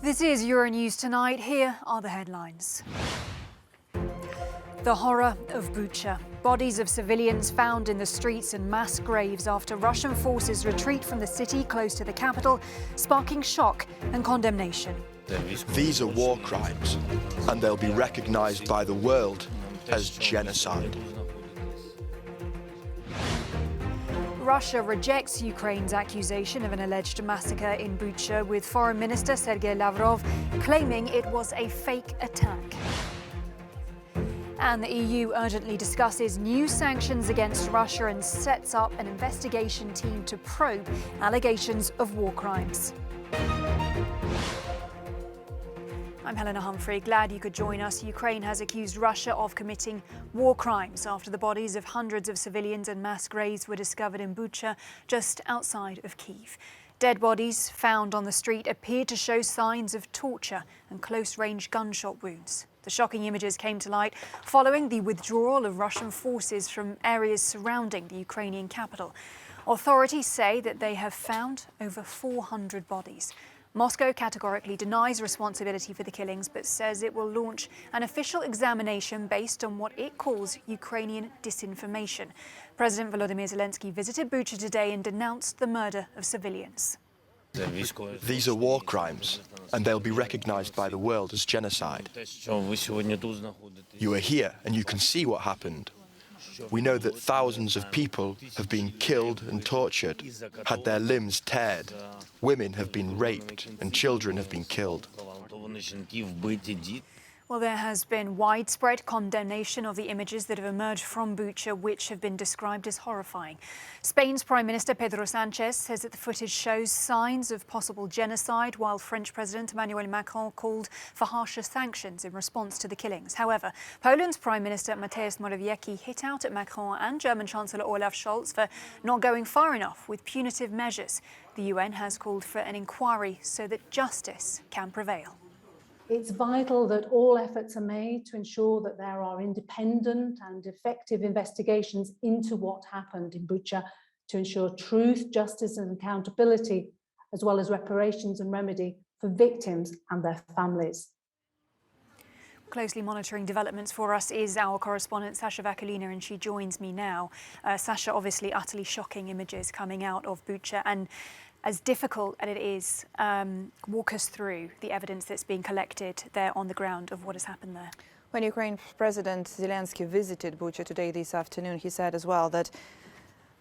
This is Euronews Tonight. Here are the headlines. The horror of Bucha. Bodies of civilians found in the streets and mass graves after Russian forces retreat from the city close to the capital, sparking shock and condemnation. These are war crimes, and they'll be recognized by the world as genocide. Russia rejects Ukraine's accusation of an alleged massacre in Bucha, with Foreign Minister Sergei Lavrov claiming it was a fake attack. And the EU urgently discusses new sanctions against Russia and sets up an investigation team to probe allegations of war crimes. I'm Helena Humphrey. Glad you could join us. Ukraine has accused Russia of committing war crimes after the bodies of hundreds of civilians and mass graves were discovered in Bucha, just outside of Kyiv. Dead bodies found on the street appeared to show signs of torture and close-range gunshot wounds. The shocking images came to light following the withdrawal of Russian forces from areas surrounding the Ukrainian capital. Authorities say that they have found over 400 bodies. Moscow categorically denies responsibility for the killings, but says it will launch an official examination based on what it calls Ukrainian disinformation. President Volodymyr Zelensky visited Bucha today and denounced the murder of civilians. These are war crimes, and they'll be recognized by the world as genocide. You are here, and you can see what happened. We know that thousands of people have been killed and tortured, had their limbs teared. Women have been raped and children have been killed. Well, there has been widespread condemnation of the images that have emerged from Bucha, which have been described as horrifying. Spain's Prime Minister Pedro Sánchez says that the footage shows signs of possible genocide, while French President Emmanuel Macron called for harsher sanctions in response to the killings. However, Poland's Prime Minister Mateusz Morawiecki hit out at Macron and German Chancellor Olaf Scholz for not going far enough with punitive measures. The UN has called for an inquiry so that justice can prevail. It's vital that all efforts are made to ensure that there are independent and effective investigations into what happened in Bucha to ensure truth, justice and accountability, as well as reparations and remedy for victims and their families. Closely monitoring developments for us is our correspondent Sasha Vakulina, and she joins me now. Sasha, obviously utterly shocking images coming out of Bucha, and as difficult as it is, walk us through the evidence that's being collected there on the ground of what has happened there. When Ukraine President Zelensky visited Bucha today this afternoon, he said as well that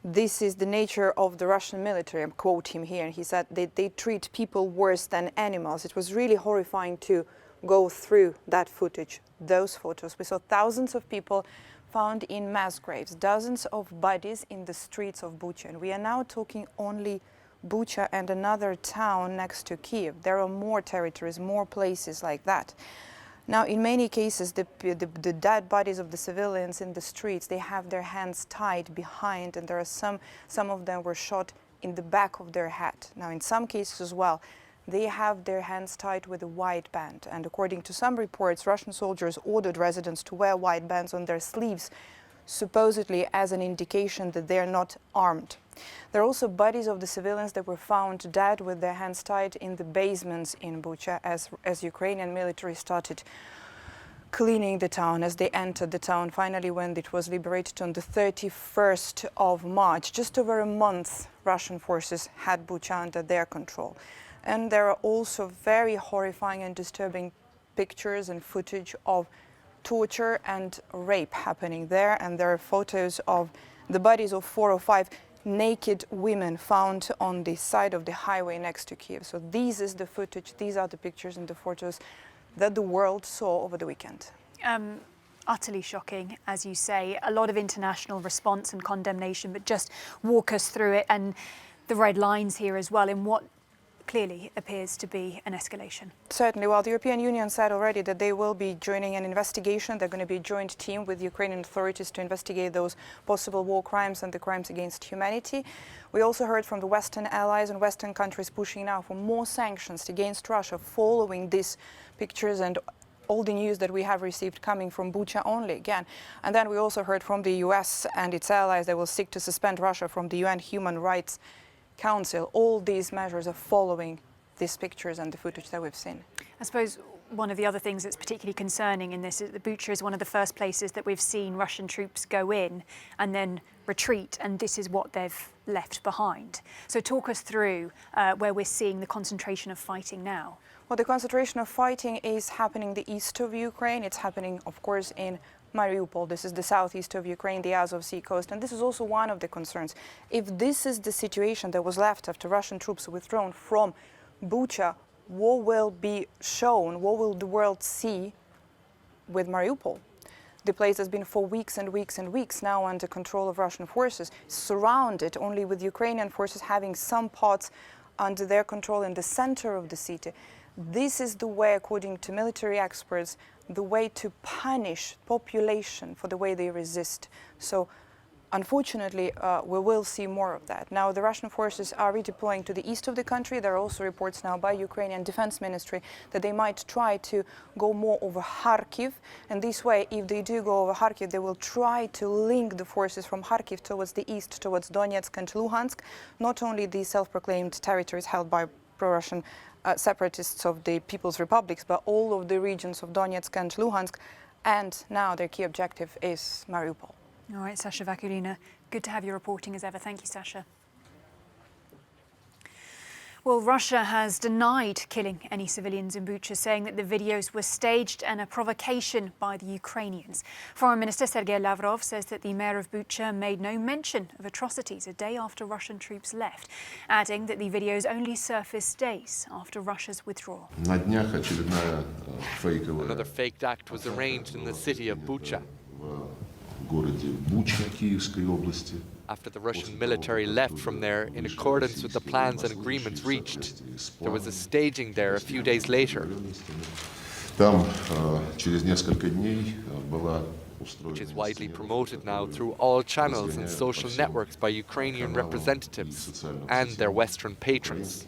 this is the nature of the Russian military. I quote him here, and he said they treat people worse than animals. It was really horrifying to go through that footage, those photos. We saw thousands of people found in mass graves, dozens of bodies in the streets of Bucha, and we are now talking only Bucha and another town next to Kyiv. There are more territories, more places like that. Now, in many cases, the dead bodies of the civilians in the streets, they have their hands tied behind, and there are some of them were shot in the back of their head. Now, in some cases as well, they have their hands tied with a white band. And according to some reports, Russian soldiers ordered residents to wear white bands on their sleeves, supposedly as an indication that they are not armed. There are also bodies of the civilians that were found dead with their hands tied in the basements in Bucha as Ukrainian military started cleaning the town, as they entered the town finally when it was liberated on the 31st of March. Just over a month, Russian forces had Bucha under their control. And there are also very horrifying and disturbing pictures and footage of torture and rape happening there, and there are photos of the bodies of 4 or 5 naked women found on the side of the highway next to Kyiv. So this is the footage, these are the pictures and the photos that the world saw over the weekend. Utterly shocking, as you say, a lot of international response and condemnation, but just walk us through it and the red lines here as well in what clearly appears to be an escalation. Certainly. Well, the European Union said already that they will be joining an investigation. They're going to be a joint team with Ukrainian authorities to investigate those possible war crimes and the crimes against humanity. We also heard from the Western allies and Western countries pushing now for more sanctions against Russia following these pictures and all the news that we have received coming from Bucha only again. And then we also heard from the US and its allies that will seek to suspend Russia from the UN Human Rights Council. All these measures are following these pictures and the footage that we've seen. I suppose one of the other things that's particularly concerning in this is that Bucha is one of the first places that we've seen Russian troops go in and then retreat, and this is what they've left behind. So talk us through where we're seeing the concentration of fighting now. Well, the concentration of fighting is happening the east of Ukraine. It's happening, of course, in Mariupol. This is the southeast of Ukraine, the Azov Sea coast, and this is also one of the concerns. If this is the situation that was left after Russian troops withdrawn from Bucha, what will be shown, what will the world see with Mariupol? The place has been for weeks and weeks and weeks now under control of Russian forces, surrounded only with Ukrainian forces having some parts under their control in the center of the city. This is the way, according to military experts, the way to punish population for the way they resist. So unfortunately, we will see more of that. Now, the Russian forces are redeploying to the east of the country. There are also reports now by Ukrainian Defense Ministry that they might try to go more over Kharkiv. And this way, if they do go over Kharkiv, they will try to link the forces from Kharkiv towards the east, towards Donetsk and Luhansk, not only the self-proclaimed territories held by pro-Russian separatists of the People's Republics, but all of the regions of Donetsk and Luhansk. And now their key objective is Mariupol. All right, Sasha Vakulina, good to have your reporting as ever. Thank you, Sasha. Well, Russia has denied killing any civilians in Bucha, saying that the videos were staged and a provocation by the Ukrainians. Foreign Minister Sergei Lavrov says that the mayor of Bucha made no mention of atrocities a day after Russian troops left, adding that the videos only surfaced days after Russia's withdrawal. Another faked act was arranged in the city of Bucha. After the Russian military left from there in accordance with the plans and agreements reached, there was a staging there a few days later, which is widely promoted now through all channels and social networks by Ukrainian representatives and their Western patrons.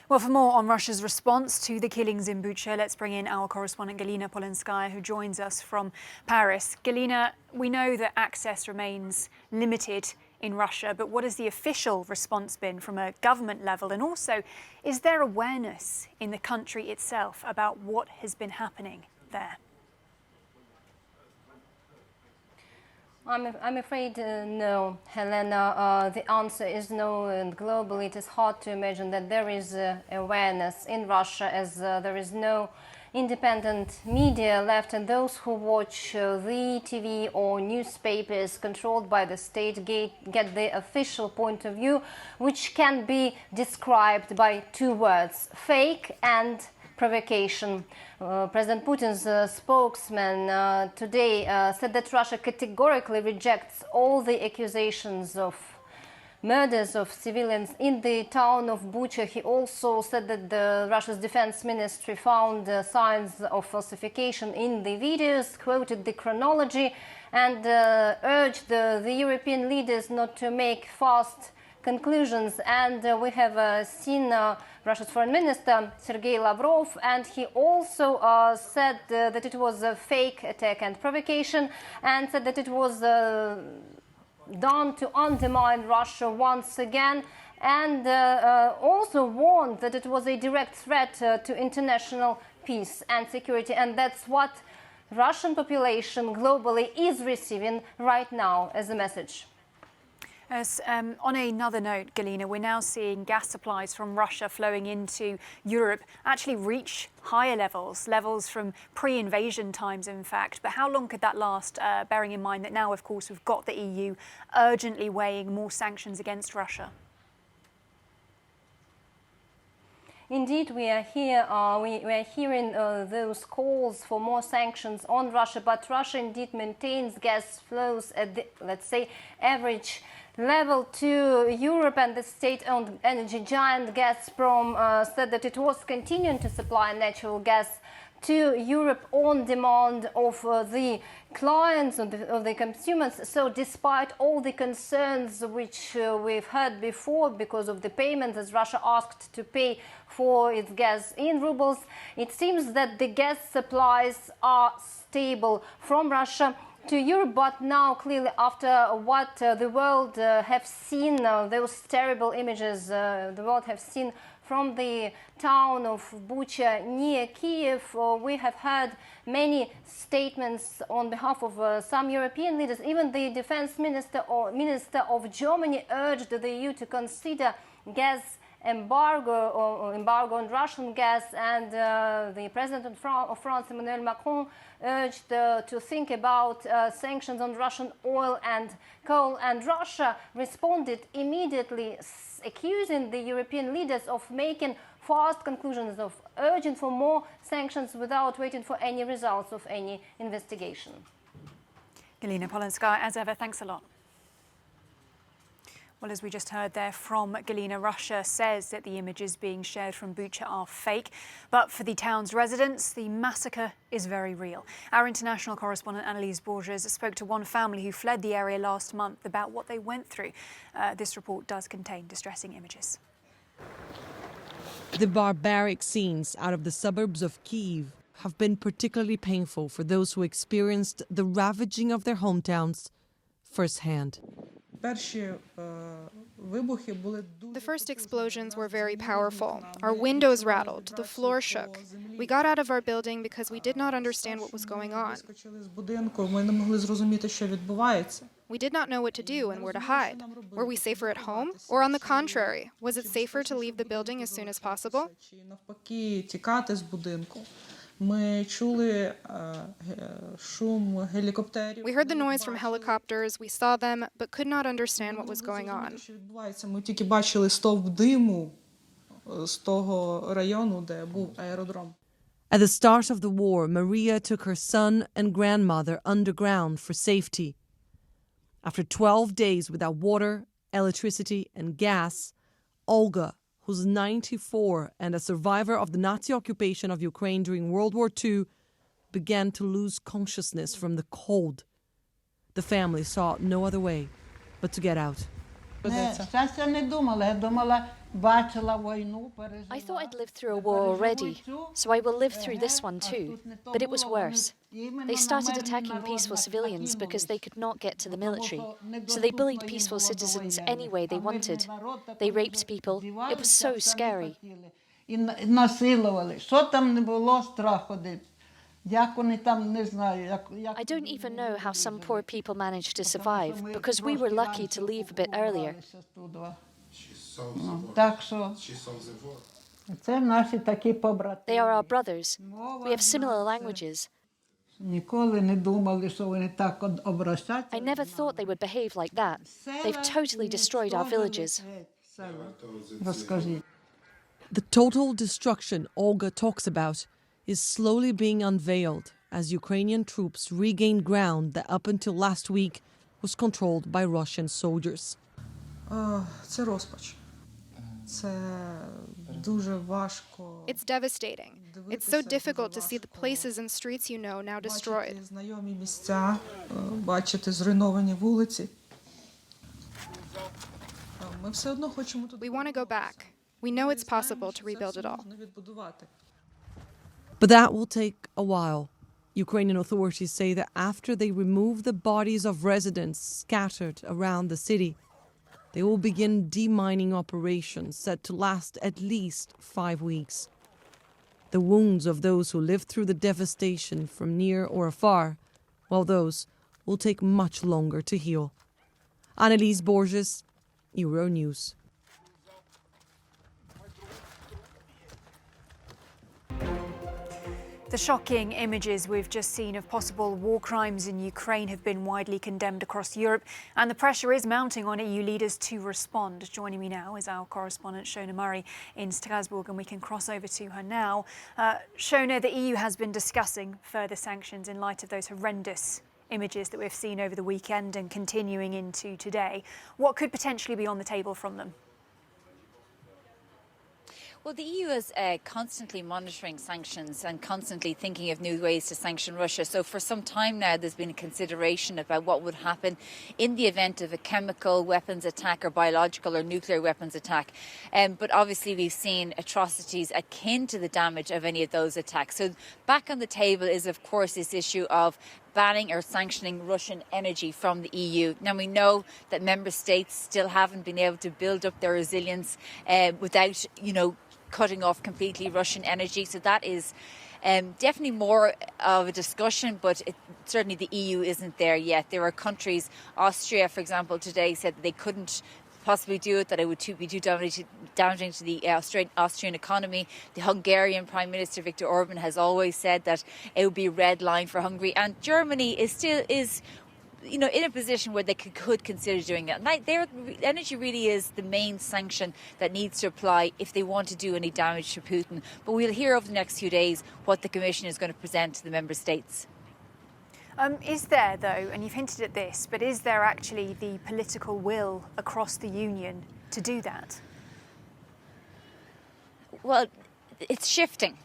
Well, for more on Russia's response to the killings in Bucha, let's bring in our correspondent Galina Polenskaya, who joins us from Paris. Galina, we know that access remains limited in Russia, but what has the official response been from a government level? And also, is there awareness in the country itself about what has been happening there? I'm afraid no, Helena. The answer is no, and globally it is hard to imagine that there is awareness in Russia, as there is no independent media left, and those who watch the TV or newspapers controlled by the state get the official point of view, which can be described by two words: fake and provocation. President Putin's spokesman today said that Russia categorically rejects all the accusations of murders of civilians in the town of Bucha. He also said that Russia's defense ministry found signs of falsification in the videos, quoted the chronology, and urged the European leaders not to make fast conclusions. And we have seen Russia's foreign minister Sergei Lavrov, and he also said that it was a fake attack and provocation, and said that it was done to undermine Russia once again, and also warned that it was a direct threat to international peace and security. And that's what Russian population globally is receiving right now as a message. Yes, on another note, Galina, we're now seeing gas supplies from Russia flowing into Europe actually reach higher levels from pre-invasion times, in fact. But how long could that last, bearing in mind that now, of course, we've got the EU urgently weighing more sanctions against Russia? Indeed, we are here. We are hearing those calls for more sanctions on Russia, but Russia indeed maintains gas flows at the, let's say, average level to Europe, and the state-owned energy giant Gazprom said that it was continuing to supply natural gas to Europe on demand of the clients, of the consumers. So despite all the concerns which we've heard before because of the payments as Russia asked to pay for its gas in rubles, it seems that the gas supplies are stable from Russia to Europe, but now clearly after what the world have seen, those terrible images the world have seen from the town of Bucha near Kiev, we have heard many statements on behalf of some European leaders. Even the defense minister of Germany urged the EU to consider gas embargo or embargo on Russian gas, and the president of France, Emmanuel Macron, urged to think about sanctions on Russian oil and coal, and Russia responded immediately, accusing the European leaders of making fast conclusions, of urging for more sanctions without waiting for any results of any investigation. Galina Polanskaya, as ever, thanks a lot. Well, as we just heard there from Galina, Russia says that the images being shared from Bucha are fake. But for the town's residents, the massacre is very real. Our international correspondent Annalise Borges spoke to one family who fled the area last month about what they went through. This report does contain distressing images. The barbaric scenes out of the suburbs of Kyiv have been particularly painful for those who experienced the ravaging of their hometowns firsthand. The first explosions were very powerful. Our windows rattled, the floor shook. We got out of our building because we did not understand what was going on. We did not know what to do and where to hide. Were we safer at home? Or on the contrary, was it safer to leave the building as soon as possible? We heard the noise from helicopters, we saw them, but could not understand what was going on. At the start of the war, Maria took her son and grandmother underground for safety. After 12 days without water, electricity, and gas, Olga, who's 94 and a survivor of the Nazi occupation of Ukraine during World War II, began to lose consciousness from the cold. The family saw no other way but to get out. I thought I'd lived through a war already, so I will live through this one too. But it was worse. They started attacking peaceful civilians because they could not get to the military. So they bullied peaceful citizens any way they wanted. They raped people. It was so scary. I don't even know how some poor people managed to survive, because we were lucky to leave a bit earlier. They are our brothers. We have similar languages. I never thought they would behave like that. They've totally destroyed our villages. The total destruction Olga talks about is slowly being unveiled as Ukrainian troops regain ground that up until last week was controlled by Russian soldiers. It's devastating. It's so difficult to see the places and streets you know now destroyed. We want to go back. We know it's possible to rebuild it all. But that will take a while. Ukrainian authorities say that after they remove the bodies of residents scattered around the city, they will begin demining operations set to last at least 5 weeks. The wounds of those who lived through the devastation from near or afar, while those will take much longer to heal. Annalise Borges, Euronews. The shocking images we've just seen of possible war crimes in Ukraine have been widely condemned across Europe, and the pressure is mounting on EU leaders to respond. Joining me now is our correspondent Shona Murray in Strasbourg, and we can cross over to her now. Shona, the EU has been discussing further sanctions in light of those horrendous images that we've seen over the weekend and continuing into today. What could potentially be on the table from them? Well, the EU is constantly monitoring sanctions and constantly thinking of new ways to sanction Russia. So for some time now, there's been a consideration about what would happen in the event of a chemical weapons attack or biological or nuclear weapons attack. But obviously, we've seen atrocities akin to the damage of any of those attacks. So back on the table is, of course, this issue of banning or sanctioning Russian energy from the EU. Now, we know that member states still haven't been able to build up their resilience without, cutting off completely Russian energy. So that is definitely more of a discussion, but certainly the EU isn't there yet. There are countries, Austria, for example, today said that they couldn't possibly do it, that it would be too damaging to the Austrian economy. The Hungarian Prime Minister Viktor Orban has always said that it would be a red line for Hungary, and Germany is in a position where they could consider doing it. And their energy really is the main sanction that needs to apply if they want to do any damage to Putin. But we'll hear over the next few days what the Commission is going to present to the member states. Is there, though, and you've hinted at this, but is there actually the political will across the Union to do that? Well, it's shifting.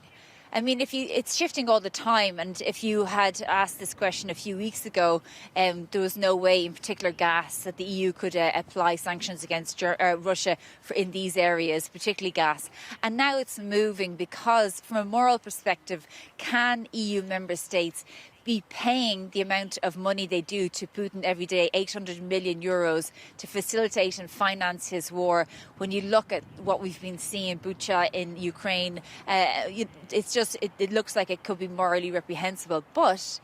I mean, it's shifting all the time. And if you had asked this question a few weeks ago, there was no way, in particular gas, that the EU could apply sanctions against Russia in these areas, particularly gas. And now it's moving because, from a moral perspective, can EU member states be paying the amount of money they do to Putin every day, 800 million euros, to facilitate and finance his war? When you look at what we've been seeing in Bucha in Ukraine, it looks like it could be morally reprehensible. But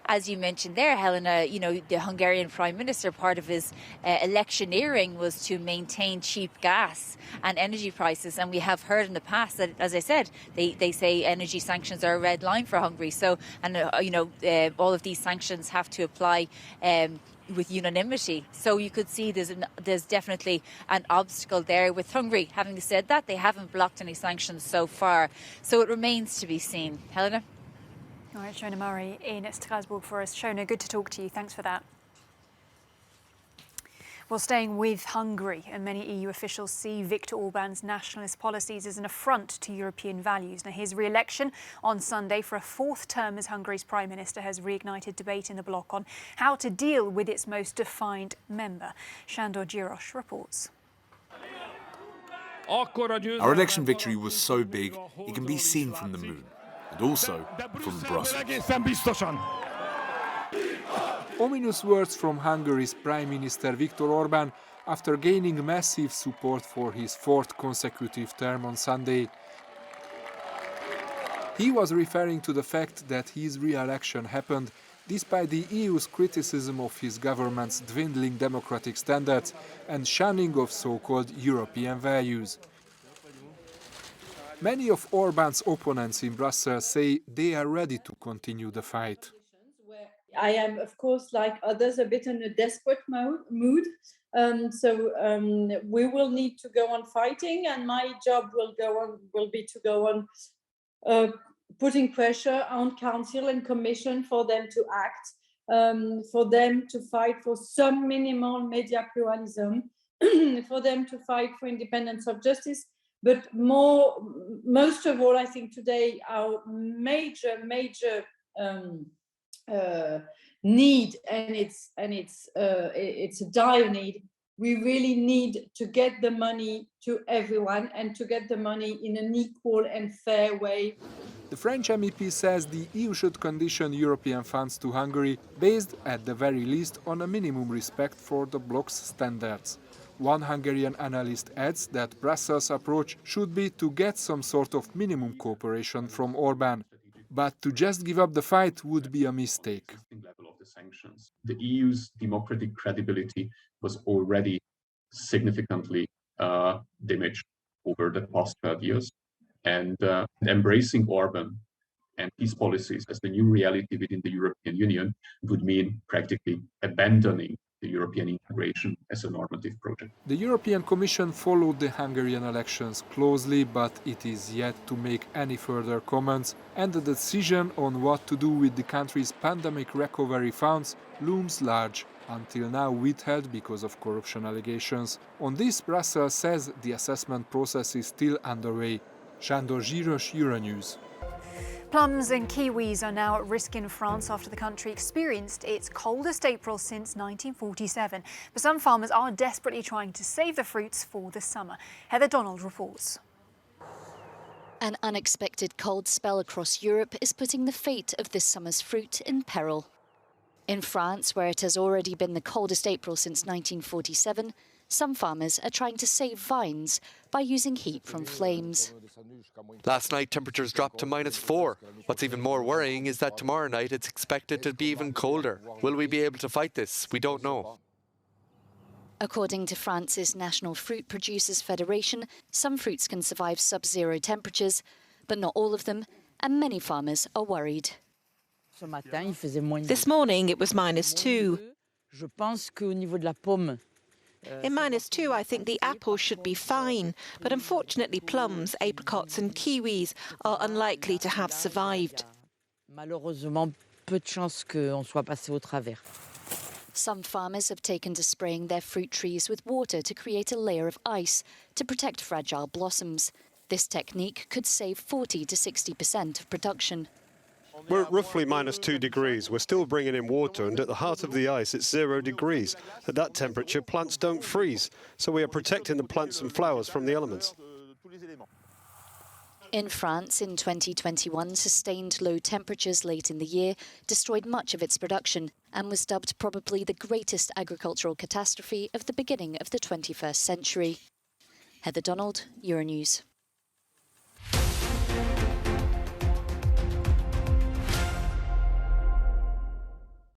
as you mentioned there, Helena, the Hungarian Prime Minister, part of his electioneering was to maintain cheap gas and energy prices. And we have heard in the past that, as I said, they say energy sanctions are a red line for Hungary. So, all of these sanctions have to apply with unanimity. So you could see there's definitely an obstacle there with Hungary. Having said that, they haven't blocked any sanctions so far. So it remains to be seen. Helena? All right, Shona Murray in Strasbourg for us. Shona, good to talk to you. Thanks for that. Well, staying with Hungary, and many EU officials see Viktor Orban's nationalist policies as an affront to European values. Now, his re-election on Sunday for a fourth term as Hungary's Prime Minister has reignited debate in the bloc on how to deal with its most defined member. Sándor Györös reports. Our election victory was so big, it can be seen from the moon. And also from Brussels. Ominous words from Hungary's Prime Minister Viktor Orban after gaining massive support for his fourth consecutive term on Sunday. He was referring to the fact that his re-election happened despite the EU's criticism of his government's dwindling democratic standards and shunning of so-called European values. Many of Orban's opponents in Brussels say they are ready to continue the fight. I am, of course, like others, a bit in a desperate mood. We will need to go on fighting, and my job will be to go on putting pressure on Council and Commission for them to act, for them to fight for some minimal media pluralism, for them to fight for independence of justice. But most of all, I think today our major need, and it's a dire need. We really need to get the money to everyone and to get the money in an equal and fair way. The French MEP says the EU should condition European funds to Hungary based, at the very least, on a minimum respect for the bloc's standards. One Hungarian analyst adds that Brussels' approach should be to get some sort of minimum cooperation from Orban. But to just give up the fight would be a mistake. The EU's democratic credibility was already significantly damaged over the past 12 years. And embracing Orban and his policies as the new reality within the European Union would mean practically abandoning the European integration as a normative project. The European Commission followed the Hungarian elections closely, but it is yet to make any further comments, and the decision on what to do with the country's pandemic recovery funds looms large, until now withheld because of corruption allegations. On this, Brussels says the assessment process is still underway. Sándor Györös, Euronews. Plums and kiwis are now at risk in France after the country experienced its coldest April since 1947. But some farmers are desperately trying to save the fruits for the summer. Heather Donald reports. An unexpected cold spell across Europe is putting the fate of this summer's fruit in peril. In France, where it has already been the coldest April since 1947, some farmers are trying to save vines by using heat from flames. Last night, temperatures dropped to -4. What's even more worrying is that tomorrow night it's expected to be even colder. Will we be able to fight this? We don't know. According to France's National Fruit Producers Federation, some fruits can survive sub-zero temperatures, but not all of them, and many farmers are worried. This morning it was -2. In -2, I think the apples should be fine, but unfortunately plums, apricots and kiwis are unlikely to have survived. Some farmers have taken to spraying their fruit trees with water to create a layer of ice to protect fragile blossoms. This technique could save 40 to 60% of production. We're at roughly -2 degrees. We're still bringing in water, and at the heart of the ice it's 0 degrees. At that temperature, plants don't freeze, so we are protecting the plants and flowers from the elements. In France in 2021, sustained low temperatures late in the year destroyed much of its production and was dubbed probably the greatest agricultural catastrophe of the beginning of the 21st century. Heather Donald, Euronews.